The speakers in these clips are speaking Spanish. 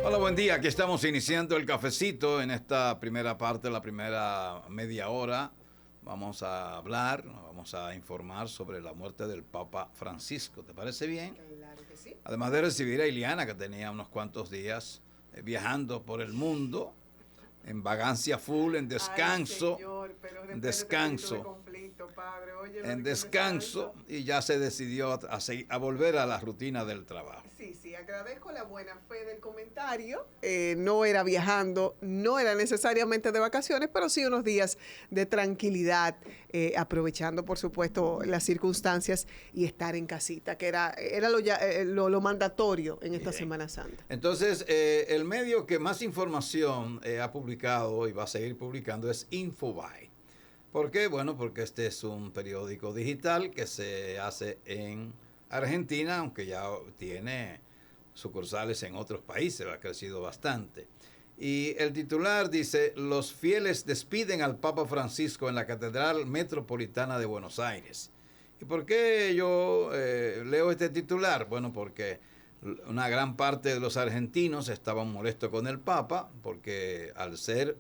Hola, buen día. Aquí estamos iniciando el cafecito en esta primera parte, la primera media hora. Vamos a hablar, vamos a informar sobre la muerte del Papa Francisco. ¿Te parece bien? Claro que sí. Además de recibir a Iliana, que tenía unos cuantos días viajando por el mundo, en vagancia full, en descanso. Ay, señor, pero En descanso. De descanso. conflicto, padre. Oye, En descanso, y ya se decidió a volver a la rutina del trabajo. Sí, agradezco la buena fe del comentario. No era viajando, no era necesariamente de vacaciones, pero sí unos días de tranquilidad, aprovechando, por supuesto, las circunstancias y estar en casita, que era lo mandatorio en esta Semana Santa. Entonces, el medio que más información ha publicado y va a seguir publicando es Infobae. ¿Por qué? Bueno, porque este es un periódico digital que se hace en Argentina, aunque ya tiene sucursales en otros países, ha crecido bastante. Y el titular dice: los fieles despiden al Papa Francisco en la Catedral Metropolitana de Buenos Aires. ¿Y por qué yo leo este titular? Bueno, porque una gran parte de los argentinos estaban molestos con el Papa, porque al ser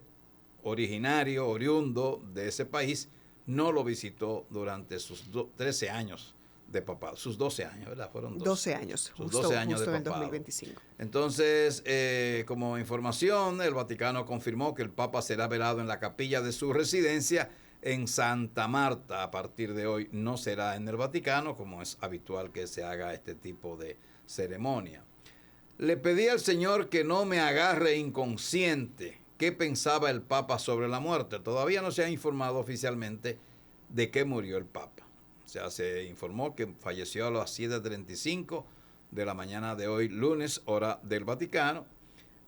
originario, oriundo de ese país, no lo visitó durante sus 13 años de papado, sus 12 años, ¿verdad? Fueron 12 años, sus justo, 12 años justo de en el papado. 2025. Entonces, como información, el Vaticano confirmó que el Papa será velado en la capilla de su residencia en Santa Marta. A partir de hoy no será en el Vaticano, como es habitual que se haga este tipo de ceremonia. Le pedí al Señor que no me agarre inconsciente. ¿Qué pensaba el Papa sobre la muerte? Todavía no se ha informado oficialmente de qué murió el Papa. O sea, se informó que falleció a las 7:35 de la mañana de hoy, lunes, hora del Vaticano,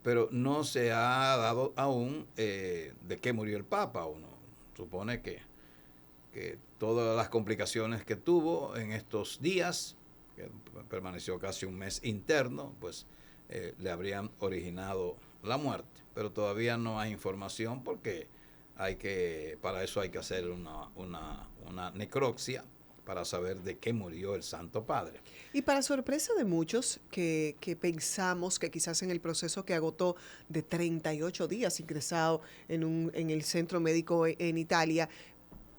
pero no se ha dado aún de qué murió el Papa. Uno supone que todas las complicaciones que tuvo en estos días, que permaneció casi un mes interno, pues le habrían originado la muerte. Pero todavía no hay información porque para eso hay que hacer una necropsia para saber de qué murió el Santo Padre. Y para sorpresa de muchos que pensamos que quizás en el proceso que agotó de 38 días ingresado en el centro médico en Italia,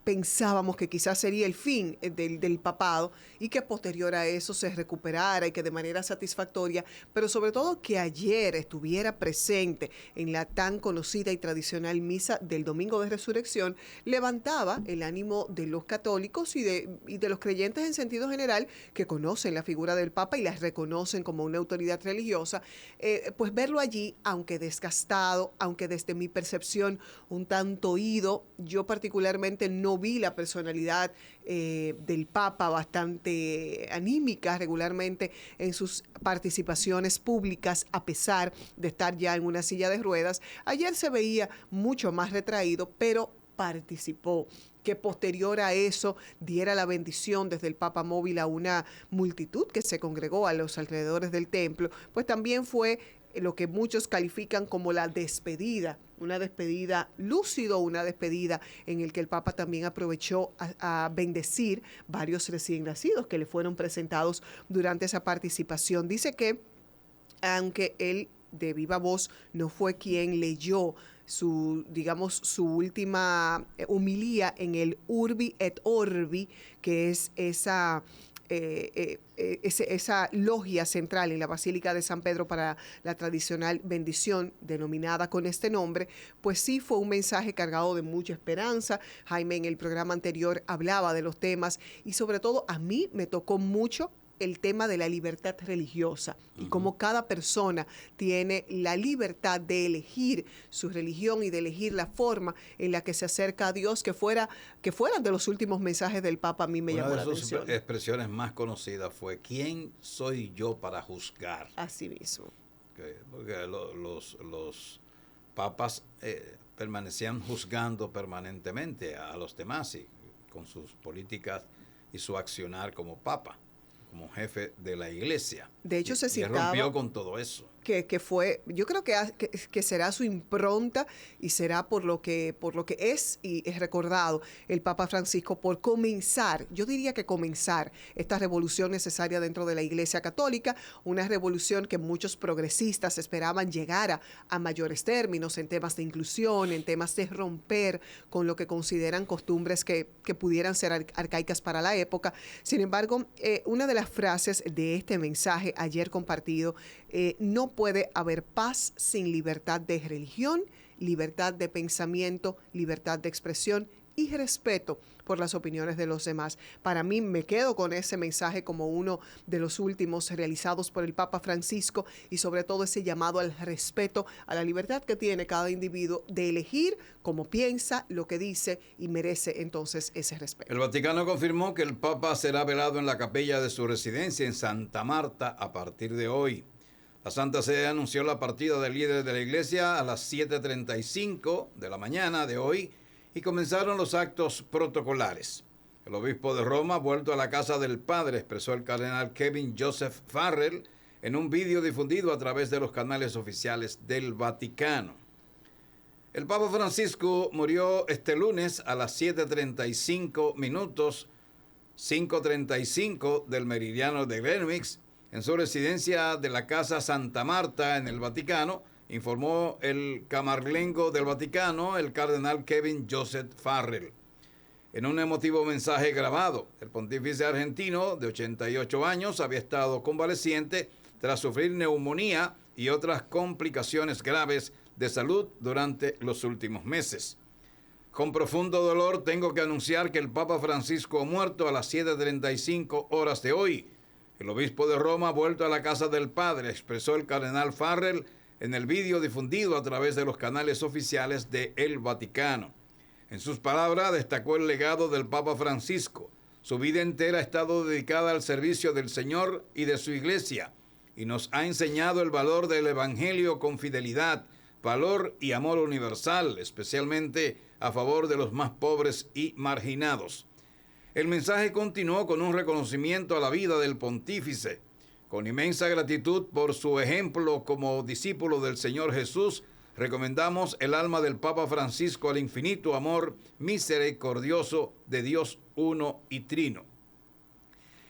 pensábamos que quizás sería el fin del papado y que posterior a eso se recuperara y que de manera satisfactoria, pero sobre todo que ayer estuviera presente en la tan conocida y tradicional misa del Domingo de Resurrección, levantaba el ánimo de los católicos y de los creyentes en sentido general que conocen la figura del Papa y las reconocen como una autoridad religiosa, pues verlo allí, aunque desgastado, aunque desde mi percepción un tanto ido, yo particularmente no vi la personalidad del Papa bastante anímica regularmente en sus participaciones públicas, a pesar de estar ya en una silla de ruedas. Ayer se veía mucho más retraído, pero participó, que posterior a eso diera la bendición desde el Papa Móvil a una multitud que se congregó a los alrededores del templo, pues también fue lo que muchos califican como la despedida, una despedida lúcido, una despedida en el que el Papa también aprovechó a bendecir varios recién nacidos que le fueron presentados durante esa participación. Dice que aunque él de viva voz no fue quien leyó su última homilía en el Urbi et Orbi, que es esa logia central en la Basílica de San Pedro para la tradicional bendición denominada con este nombre, pues sí fue un mensaje cargado de mucha esperanza. Jaime en el programa anterior hablaba de los temas y sobre todo a mí me tocó mucho el tema de la libertad religiosa y cómo cada persona tiene la libertad de elegir su religión y de elegir la forma en la que se acerca a Dios, que fueran de los últimos mensajes del Papa. A mí me llamó la atención. Una de sus expresiones más conocidas fue: ¿quién soy yo para juzgar? Así mismo. Porque los papas permanecían juzgando permanentemente a los demás y con sus políticas y su accionar como papa, como jefe de la iglesia. De hecho, se citaba, rompió con todo eso. que fue, yo creo que será su impronta y será por lo que es y es recordado el Papa Francisco por comenzar, yo diría que comenzar esta revolución necesaria dentro de la Iglesia Católica, una revolución que muchos progresistas esperaban llegara a mayores términos en temas de inclusión, en temas de romper con lo que consideran costumbres que pudieran ser arcaicas para la época. Sin embargo, una de las frases de este mensaje ayer compartido, no puede haber paz sin libertad de religión, libertad de pensamiento, libertad de expresión y respeto por las opiniones de los demás. Para mí me quedo con ese mensaje como uno de los últimos realizados por el Papa Francisco y sobre todo ese llamado al respeto, a la libertad que tiene cada individuo de elegir cómo piensa, lo que dice y merece entonces ese respeto. El Vaticano confirmó que el Papa será velado en la capilla de su residencia en Santa Marta a partir de hoy. La Santa Sede anunció la partida del líder de la Iglesia a las 7:35 de la mañana de hoy y comenzaron los actos protocolares. El obispo de Roma, vuelto a la casa del Padre, expresó el cardenal Kevin Joseph Farrell en un vídeo difundido a través de los canales oficiales del Vaticano. El Papa Francisco murió este lunes a las 7:35 minutos, 5:35 del meridiano de Greenwich, en su residencia de la Casa Santa Marta en el Vaticano, informó el camarlengo del Vaticano, el cardenal Kevin Joseph Farrell. En un emotivo mensaje grabado, el pontífice argentino de 88 años había estado convaleciente tras sufrir neumonía y otras complicaciones graves de salud durante los últimos meses. Con profundo dolor tengo que anunciar que el Papa Francisco ha muerto a las 7:35 horas de hoy. El obispo de Roma ha vuelto a la casa del Padre, expresó el cardenal Farrell en el vídeo difundido a través de los canales oficiales de El Vaticano. En sus palabras destacó el legado del Papa Francisco. Su vida entera ha estado dedicada al servicio del Señor y de su Iglesia y nos ha enseñado el valor del Evangelio con fidelidad, valor y amor universal, especialmente a favor de los más pobres y marginados. El mensaje continuó con un reconocimiento a la vida del pontífice. Con inmensa gratitud por su ejemplo como discípulo del Señor Jesús, recomendamos el alma del Papa Francisco al infinito amor misericordioso de Dios uno y trino.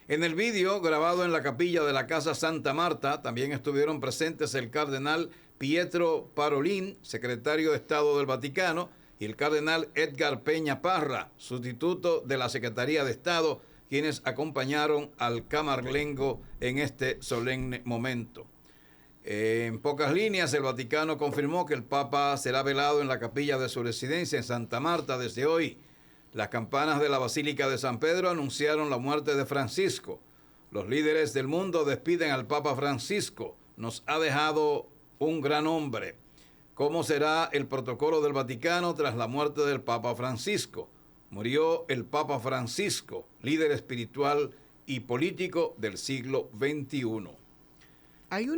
En el vídeo, grabado en la capilla de la Casa Santa Marta, también estuvieron presentes el cardenal Pietro Parolin, secretario de Estado del Vaticano, y el cardenal Edgar Peña Parra, sustituto de la Secretaría de Estado, quienes acompañaron al camarlengo en este solemne momento. En pocas líneas, el Vaticano confirmó que el Papa será velado en la capilla de su residencia en Santa Marta desde hoy. Las campanas de la Basílica de San Pedro anunciaron la muerte de Francisco. Los líderes del mundo despiden al Papa Francisco. Nos ha dejado un gran hombre. ¿Cómo será el protocolo del Vaticano tras la muerte del Papa Francisco? Murió el Papa Francisco, líder espiritual y político del siglo XXI. Hay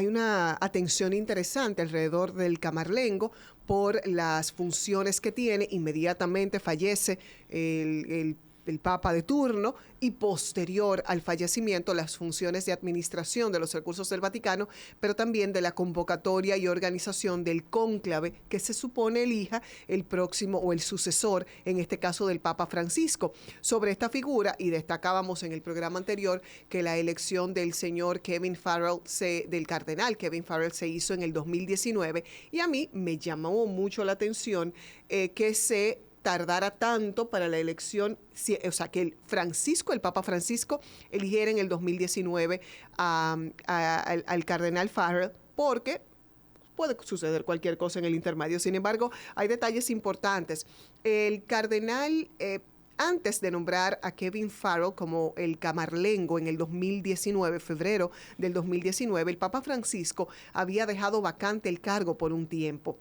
una atención interesante alrededor del camarlengo por las funciones que tiene. Inmediatamente fallece el Papa de turno y posterior al fallecimiento las funciones de administración de los recursos del Vaticano, pero también de la convocatoria y organización del cónclave que se supone elija el próximo o el sucesor, en este caso del Papa Francisco. Sobre esta figura, y destacábamos en el programa anterior que la elección del señor Kevin Farrell, del cardenal Kevin Farrell, se hizo en el 2019 y a mí me llamó mucho la atención que se tardara tanto para la elección, o sea, que el Papa Francisco eligiera en el 2019 al cardenal Farrell, porque puede suceder cualquier cosa en el intermedio. Sin embargo, hay detalles importantes. El cardenal, antes de nombrar a Kevin Farrell como el camarlengo en el 2019, febrero del 2019, el Papa Francisco había dejado vacante el cargo por un tiempo.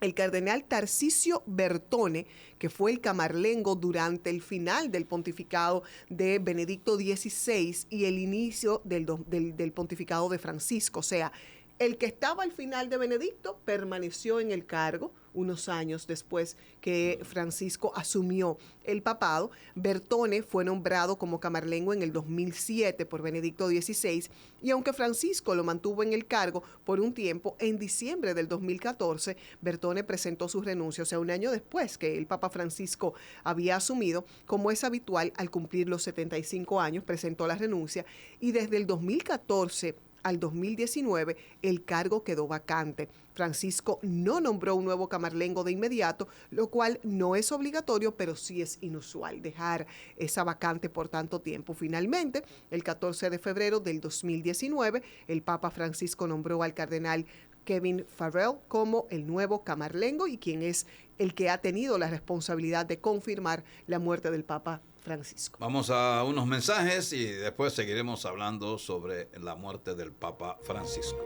El cardenal Tarcisio Bertone, que fue el camarlengo durante el final del pontificado de Benedicto XVI y el inicio del pontificado de Francisco. O sea, el que estaba al final de Benedicto permaneció en el cargo unos años después que Francisco asumió el papado. Bertone fue nombrado como camarlengo en el 2007 por Benedicto XVI, y aunque Francisco lo mantuvo en el cargo por un tiempo, en diciembre del 2014 Bertone presentó su renuncia, o sea, un año después que el Papa Francisco había asumido. Como es habitual, al cumplir los 75 años presentó la renuncia, y desde el 2014 al 2019 el cargo quedó vacante. Francisco no nombró un nuevo camarlengo de inmediato, lo cual no es obligatorio, pero sí es inusual dejar esa vacante por tanto tiempo. Finalmente, el 14 de febrero del 2019, el Papa Francisco nombró al cardenal Kevin Farrell como el nuevo camarlengo, y quien es el que ha tenido la responsabilidad de confirmar la muerte del Papa Francisco. Vamos a unos mensajes y después seguiremos hablando sobre la muerte del Papa Francisco.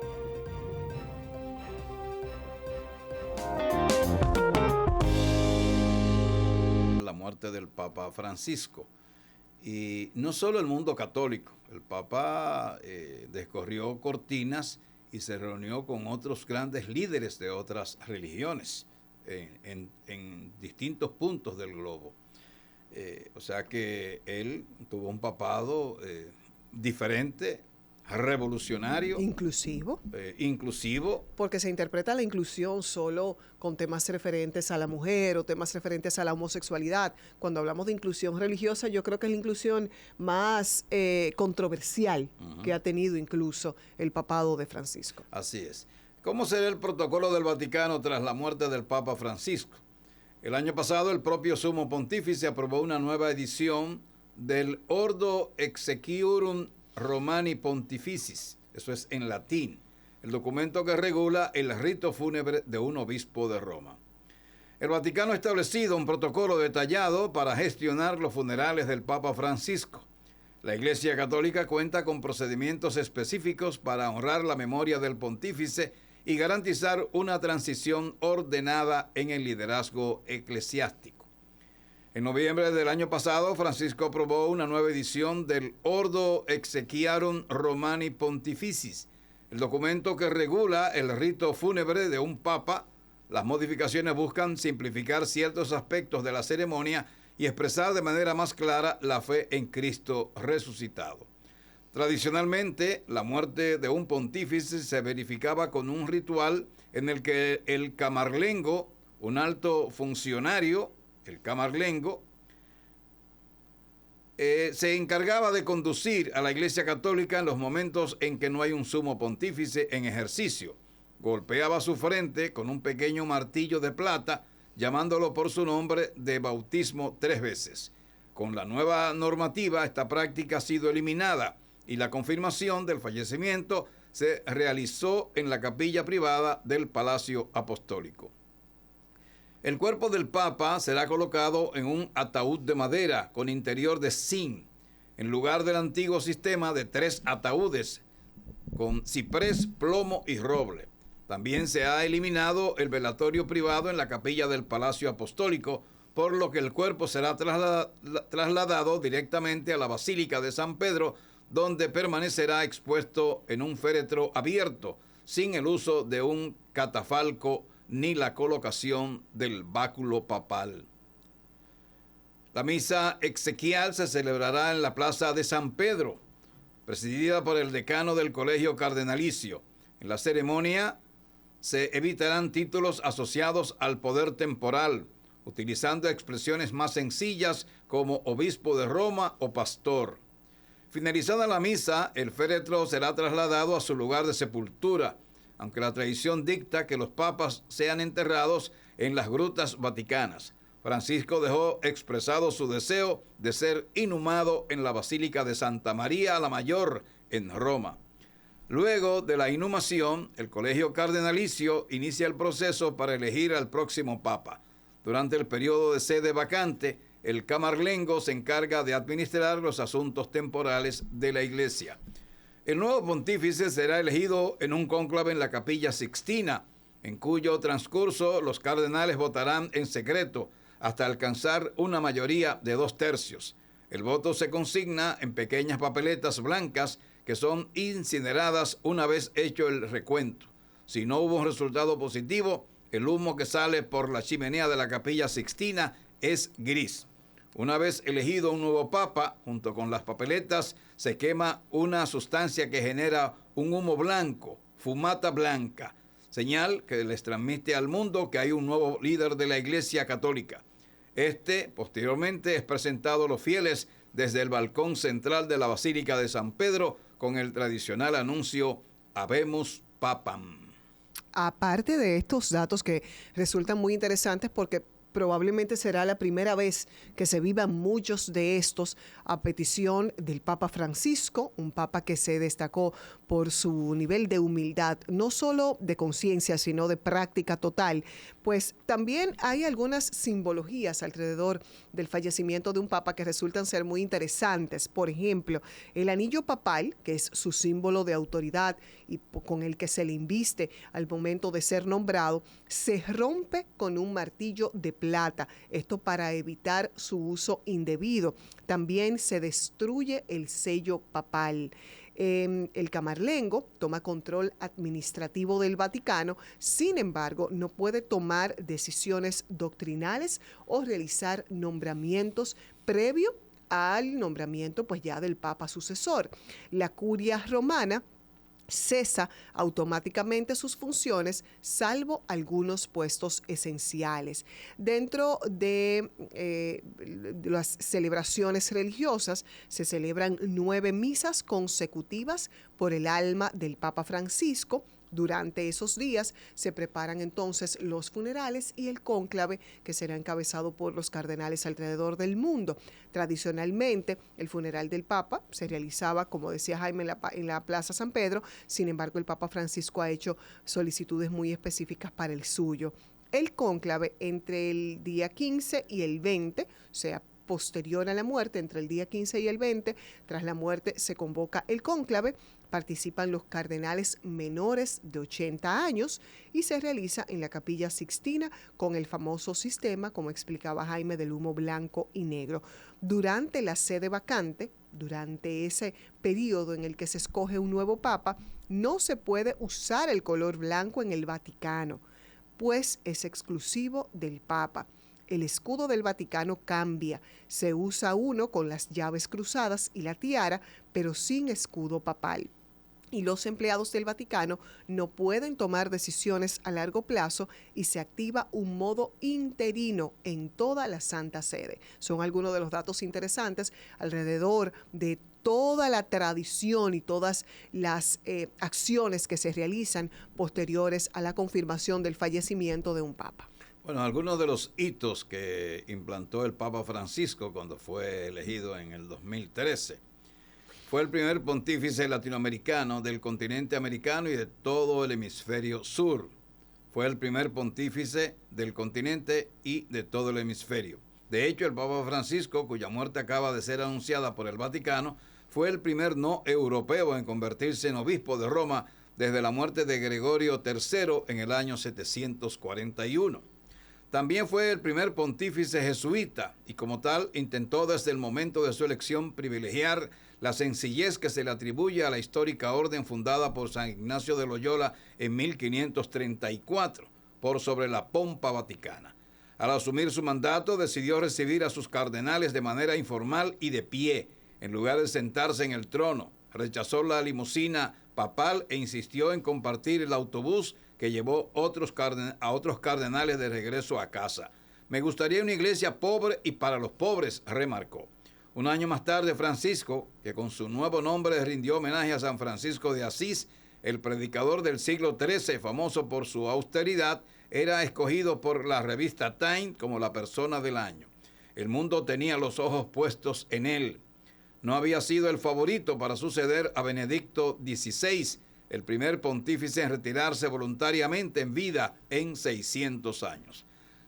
La muerte del Papa Francisco. Y no solo el mundo católico. El Papa descorrió cortinas y se reunió con otros grandes líderes de otras religiones en distintos puntos del globo. O sea que él tuvo un papado diferente, revolucionario. Inclusivo. Inclusivo. Porque se interpreta la inclusión solo con temas referentes a la mujer o temas referentes a la homosexualidad. Cuando hablamos de inclusión religiosa, yo creo que es la inclusión más controversial que ha tenido incluso el papado de Francisco. Así es. ¿Cómo será el protocolo del Vaticano tras la muerte del Papa Francisco? El año pasado, el propio Sumo Pontífice aprobó una nueva edición del Ordo Exequiarum Romani Pontificis, eso es en latín, el documento que regula el rito fúnebre de un obispo de Roma. El Vaticano ha establecido un protocolo detallado para gestionar los funerales del Papa Francisco. La Iglesia Católica cuenta con procedimientos específicos para honrar la memoria del pontífice y garantizar una transición ordenada en el liderazgo eclesiástico. En noviembre del año pasado, Francisco aprobó una nueva edición del Ordo Exequiarum Romani Pontificis, el documento que regula el rito fúnebre de un papa. Las modificaciones buscan simplificar ciertos aspectos de la ceremonia y expresar de manera más clara la fe en Cristo resucitado. Tradicionalmente, la muerte de un pontífice se verificaba con un ritual en el que el camarlengo, un alto funcionario, el camarlengo, se encargaba de conducir a la Iglesia Católica en los momentos en que no hay un sumo pontífice en ejercicio. Golpeaba su frente con un pequeño martillo de plata, llamándolo por su nombre de bautismo 3 veces. Con la nueva normativa, esta práctica ha sido eliminada y la confirmación del fallecimiento se realizó en la capilla privada del Palacio Apostólico. El cuerpo del Papa será colocado en un ataúd de madera con interior de zinc, en lugar del antiguo sistema de 3 ataúdes con ciprés, plomo y roble. También se ha eliminado el velatorio privado en la capilla del Palacio Apostólico, por lo que el cuerpo será trasladado directamente a la Basílica de San Pedro, donde permanecerá expuesto en un féretro abierto, sin el uso de un catafalco ni la colocación del báculo papal. La misa exequial se celebrará en la Plaza de San Pedro, presidida por el decano del Colegio Cardenalicio. En la ceremonia se evitarán títulos asociados al poder temporal, utilizando expresiones más sencillas como obispo de Roma o pastor. Finalizada la misa, el féretro será trasladado a su lugar de sepultura, aunque la tradición dicta que los papas sean enterrados en las grutas vaticanas. Francisco dejó expresado su deseo de ser inhumado en la Basílica de Santa María la Mayor en Roma. Luego de la inhumación, el Colegio Cardenalicio inicia el proceso para elegir al próximo papa. Durante el periodo de sede vacante, el camarlengo se encarga de administrar los asuntos temporales de la Iglesia. El nuevo pontífice será elegido en un cónclave en la Capilla Sixtina, en cuyo transcurso los cardenales votarán en secreto hasta alcanzar una mayoría de 2/3. El voto se consigna en pequeñas papeletas blancas que son incineradas una vez hecho el recuento. Si no hubo un resultado positivo, el humo que sale por la chimenea de la Capilla Sixtina es gris. Una vez elegido un nuevo papa, junto con las papeletas, se quema una sustancia que genera un humo blanco, fumata blanca, señal que les transmite al mundo que hay un nuevo líder de la Iglesia Católica. Posteriormente, es presentado a los fieles desde el balcón central de la Basílica de San Pedro con el tradicional anuncio Habemus Papam. Aparte de estos datos que resultan muy interesantes porque probablemente será la primera vez que se vivan muchos de estos a petición del Papa Francisco, un papa que se destacó por su nivel de humildad, no solo de conciencia, sino de práctica total. Pues también hay algunas simbologías alrededor del fallecimiento de un papa que resultan ser muy interesantes. Por ejemplo, el anillo papal, que es su símbolo de autoridad y con el que se le inviste al momento de ser nombrado, se rompe con un martillo de plata, esto para evitar su uso indebido. También se destruye el sello papal. El camarlengo toma control administrativo del Vaticano, sin embargo, no puede tomar decisiones doctrinales o realizar nombramientos previo al nombramiento pues ya del Papa sucesor. La curia romana cesa automáticamente sus funciones, salvo algunos puestos esenciales. Dentro de las celebraciones religiosas, se celebran 9 misas consecutivas por el alma del Papa Francisco. Durante esos días se preparan entonces los funerales y el cónclave que será encabezado por los cardenales alrededor del mundo. Tradicionalmente, el funeral del Papa se realizaba, como decía Jaime, en la Plaza San Pedro. Sin embargo, el Papa Francisco ha hecho solicitudes muy específicas para el suyo. El cónclave entre el día 15 y el 20, o sea, posterior a la muerte, entre el día 15 y el 20, tras la muerte se convoca el cónclave. Participan los cardenales menores de 80 años y se realiza en la Capilla Sixtina con el famoso sistema, como explicaba Jaime, del humo blanco y negro. Durante la sede vacante, durante ese periodo en el que se escoge un nuevo papa, no se puede usar el color blanco en el Vaticano, pues es exclusivo del papa. El escudo del Vaticano cambia, se usa uno con las llaves cruzadas y la tiara, pero sin escudo papal. Y los empleados del Vaticano no pueden tomar decisiones a largo plazo y se activa un modo interino en toda la Santa Sede. Son algunos de los datos interesantes alrededor de toda la tradición y todas las acciones que se realizan posteriores a la confirmación del fallecimiento de un papa. Bueno, algunos de los hitos que implantó el Papa Francisco cuando fue elegido en el 2013. Fue el primer pontífice latinoamericano del continente americano y de todo el hemisferio sur. Fue el primer pontífice del continente y de todo el hemisferio. De hecho, el Papa Francisco, cuya muerte acaba de ser anunciada por el Vaticano, fue el primer no europeo en convertirse en obispo de Roma desde la muerte de Gregorio III en el año 741. También fue el primer pontífice jesuita y como tal intentó desde el momento de su elección privilegiar la sencillez que se le atribuye a la histórica orden fundada por San Ignacio de Loyola en 1534, por sobre la pompa vaticana. Al asumir su mandato, decidió recibir a sus cardenales de manera informal y de pie, en lugar de sentarse en el trono. Rechazó la limusina papal e insistió en compartir el autobús que llevó a otros cardenales de regreso a casa. Me gustaría una iglesia pobre y para los pobres, remarcó. Un año más tarde, Francisco, que con su nuevo nombre rindió homenaje a San Francisco de Asís, el predicador del siglo XIII, famoso por su austeridad, era escogido por la revista Time como la persona del año. El mundo tenía los ojos puestos en él. No había sido el favorito para suceder a Benedicto XVI, el primer pontífice en retirarse voluntariamente en vida en 600 años.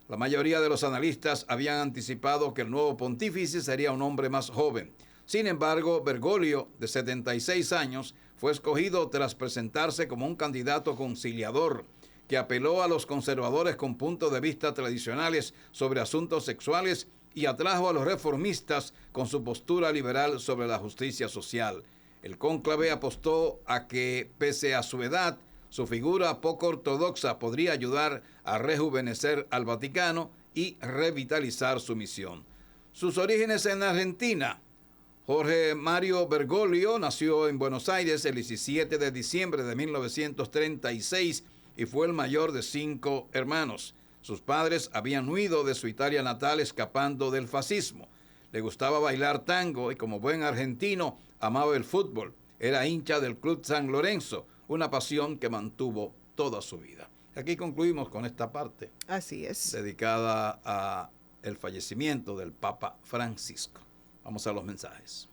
La mayoría de los analistas habían anticipado que el nuevo pontífice sería un hombre más joven. Sin embargo, Bergoglio, de 76 años, fue escogido tras presentarse como un candidato conciliador que apeló a los conservadores con puntos de vista tradicionales sobre asuntos sexuales y atrajo a los reformistas con su postura liberal sobre la justicia social. El cónclave apostó a que, pese a su edad, Su figura poco ortodoxa podría ayudar a rejuvenecer al Vaticano y revitalizar su misión. Sus orígenes en Argentina. Jorge Mario Bergoglio nació en Buenos Aires el 17 de diciembre de 1936 y fue el mayor de 5 hermanos. Sus padres habían huido de su Italia natal escapando del fascismo. Le gustaba bailar tango y como buen argentino amaba el fútbol. Era hincha del Club San Lorenzo, una pasión que mantuvo toda su vida. Aquí concluimos con esta parte. Así es. Dedicada a el fallecimiento del Papa Francisco. Vamos a los mensajes.